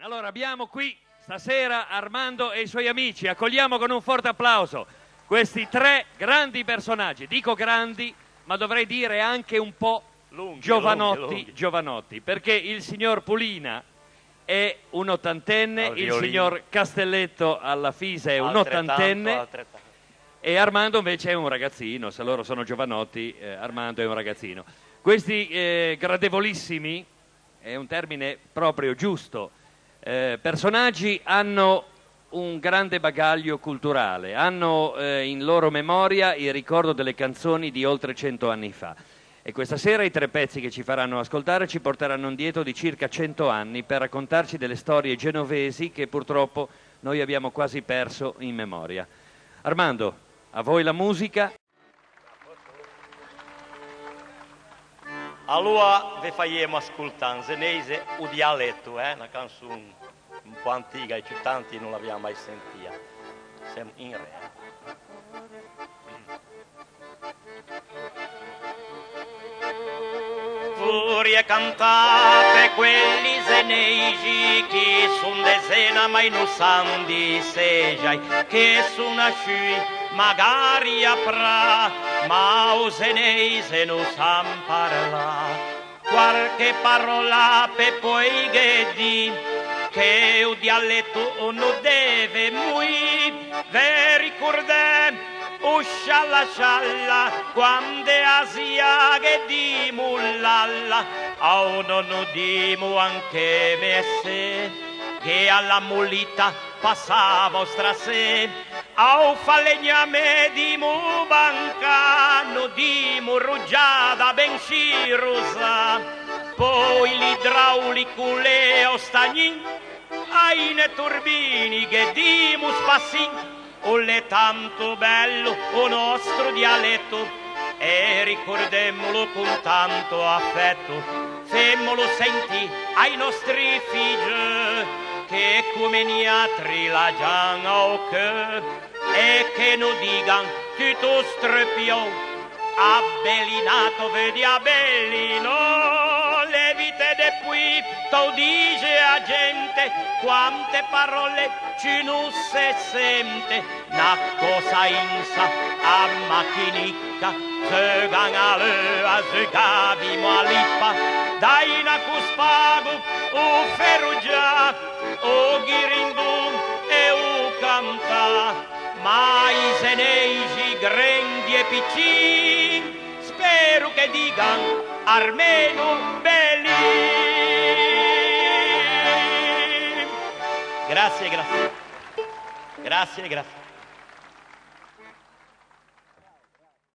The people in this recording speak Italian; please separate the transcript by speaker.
Speaker 1: Allora abbiamo qui stasera Armando e i suoi amici. Accogliamo con un forte applauso questi tre grandi personaggi. Dico grandi, ma dovrei dire anche un po' giovanotti, perché il signor Pulina è un ottantenne, il signor Castelletto alla Fisa è un ottantenne e Armando invece è un ragazzino. Se loro sono giovanotti, Armando è un ragazzino. Questi gradevolissimi, è un termine proprio giusto, personaggi hanno un grande bagaglio culturale, hanno in loro memoria il ricordo delle canzoni di oltre 100 anni fa. E questa sera i tre pezzi che ci faranno ascoltare ci porteranno indietro di circa 100 anni per raccontarci delle storie genovesi che purtroppo noi abbiamo quasi perso in memoria. Armando, a voi la musica.
Speaker 2: Allora vi faremo ascoltare in senese o dialetto, una canzone un po' antica e tanti non l'abbiamo mai sentita. Siamo in re. Furie cantate quelli senesi che son desena mai non san di sejai, che son asciui magari a pra, ma o senese non san parla. Qualche parola per poi che di, che o dialetto non deve mui, ve ricordate o scialla scialla, quando asia che di mullalla, o non dimo anche me se, che alla mulita passava strasè, o falegname di mu bancano, di mu ruggiata ben scirosa, poi l'idraulico leo stagnin, ai ne turbini che di mu spassin, o l'è tanto bello o nostro dialetto e ricordemmolo con tanto affetto, femmolo senti ai nostri figli che come niatri la gianna o che e che non digan tutto strepio abbellinato vedi abbellino le vite de qui tu dice a gente quante parole ci non se sente na cosa insa a macchinicca se ganale a se gavimo a lippa dai na cuspago o ferrugia o ghirindun e o canta ma i senesi grandi e piccini spero che digan almeno belli. Grazie.